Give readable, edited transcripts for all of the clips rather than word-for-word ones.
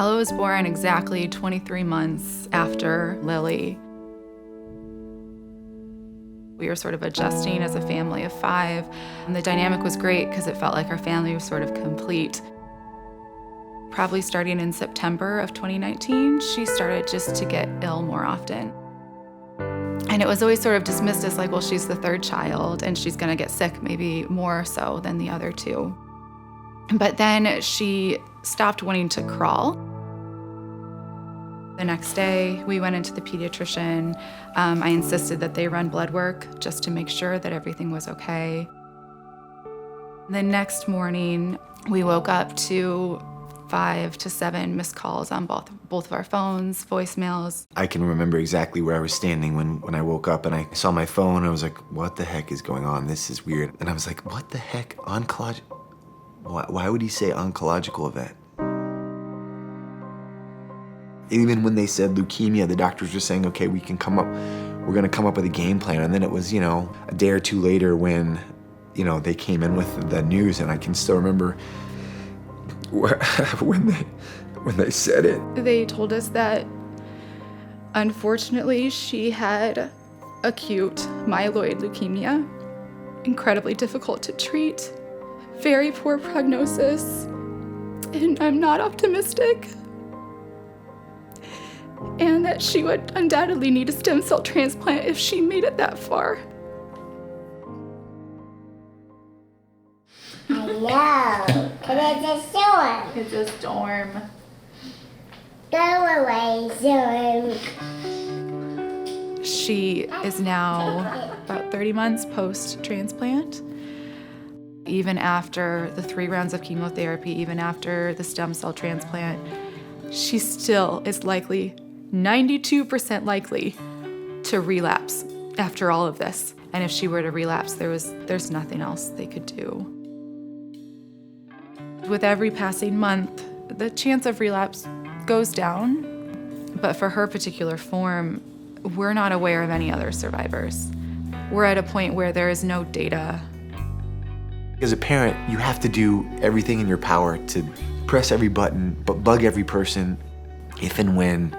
Ella was born exactly 23 months after Lily. We were sort of adjusting as a family of 5, and the dynamic was great because it felt like our family was sort of complete. Probably starting in September of 2019, she started just to get ill more often. And it was always sort of dismissed as like, well, she's the 3rd child and she's gonna get sick maybe more so than the other 2. But then she stopped wanting to crawl. The next day, we went into the pediatrician. I insisted that they run blood work just to make sure that everything was okay. The next morning, we woke up to 5 to 7 missed calls on both of our phones, voicemails. I can remember exactly where I was standing when I woke up and I saw my phone. I was like, what the heck is going on? This is weird. And I was like, what the heck? Why would he say oncological event? Even when they said leukemia, the doctors were saying, okay, we're gonna come up with a game plan. And then it was, a day or 2 later when, they came in with the news, and I can still remember when they said it. They told us that, unfortunately, she had acute myeloid leukemia, incredibly difficult to treat, very poor prognosis, and I'm not optimistic. And that she would undoubtedly need a stem cell transplant if she made it that far. Hello, it's a storm. It's a storm. Go away, storm. She is now about 30 months post-transplant. Even after the 3 rounds of chemotherapy, even after the stem cell transplant, she still is likely, 92% likely, to relapse after all of this. And if she were to relapse, there's nothing else they could do. With every passing month, the chance of relapse goes down. But for her particular form, we're not aware of any other survivors. We're at a point where there is no data. As a parent, you have to do everything in your power to press every button, but bug every person. If and when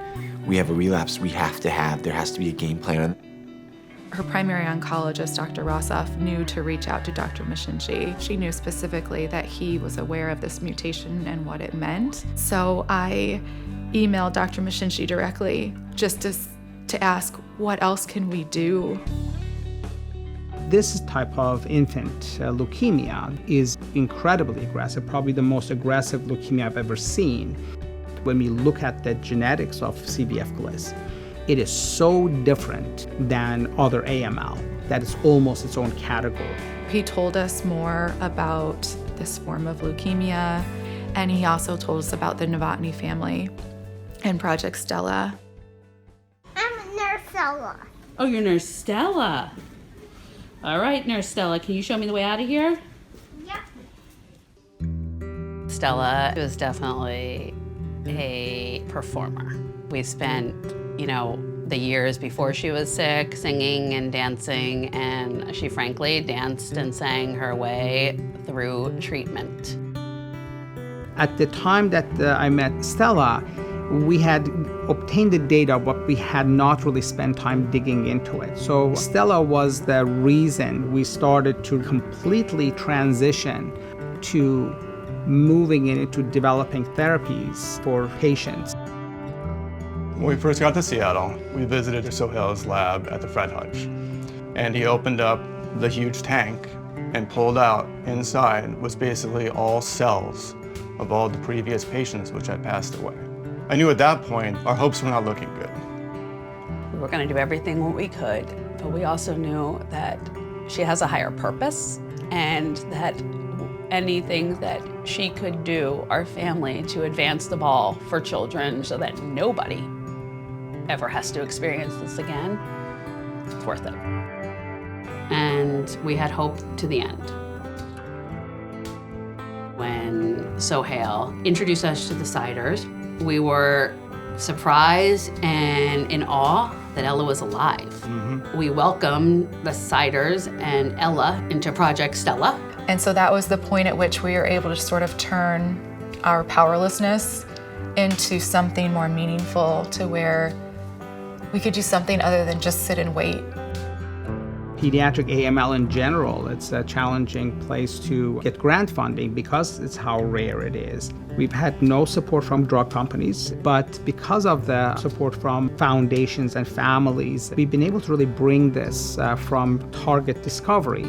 we have a relapse, there has to be a game plan. Her primary oncologist, Dr. Rossoff, knew to reach out to Dr. Mishinji. She knew specifically that he was aware of this mutation and what it meant. So I emailed Dr. Mishinji directly just to ask, what else can we do? This type of infant leukemia is incredibly aggressive, probably the most aggressive leukemia I've ever seen. When we look at the genetics of CBF-GLIS, it is so different than other AML that it's almost its own category. He told us more about this form of leukemia, and he also told us about the Novotny family and Project Stella. I'm Nurse Stella. Oh, you're Nurse Stella. All right, Nurse Stella, can you show me the way out of here? Yeah. Stella was definitely a performer. We spent, the years before she was sick singing and dancing, and she frankly danced and sang her way through treatment. At the time that I met Stella, we had obtained the data, but we had not really spent time digging into it. So Stella was the reason we started to completely transition to moving into developing therapies for patients. When we first got to Seattle, we visited Sohail's lab at the Fred Hutch. And he opened up the huge tank and pulled out inside was basically all cells of all the previous patients which had passed away. I knew at that point our hopes were not looking good. We were going to do everything we could, but we also knew that she has a higher purpose, and that anything that she could do, our family, to advance the ball for children so that nobody ever has to experience this again, it's worth it. And we had hope to the end. When Sohail introduced us to the Siders, we were surprised and in awe that Ella was alive. Mm-hmm. We welcomed the Siders and Ella into Project Stella. And so that was the point at which we were able to sort of turn our powerlessness into something more meaningful, to where we could do something other than just sit and wait. Pediatric AML in general, it's a challenging place to get grant funding because it's how rare it is. We've had no support from drug companies, but because of the support from foundations and families, we've been able to really bring this from target discovery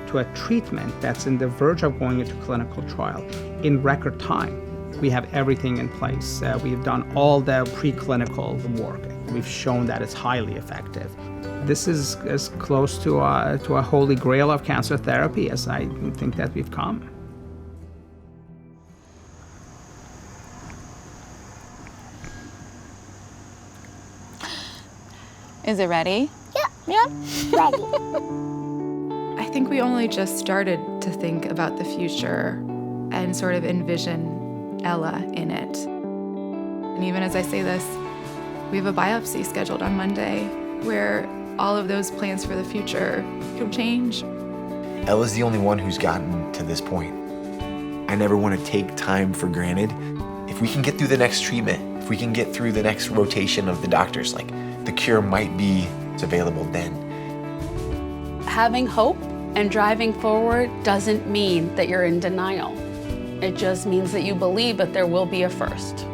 to a treatment that's in the verge of going into clinical trial in record time. We have everything in place. We've done all the preclinical work. We've shown that it's highly effective. This is as close to a holy grail of cancer therapy as I think that we've come. Is it ready? Yeah. Ready. I think we only just started to think about the future and sort of envision Ella in it. And even as I say this, we have a biopsy scheduled on Monday where all of those plans for the future could change. Ella's the only one who's gotten to this point. I never want to take time for granted. If we can get through the next treatment, if we can get through the next rotation of the doctors, like the cure might be available then. Having hope and driving forward doesn't mean that you're in denial. It just means that you believe that there will be a first.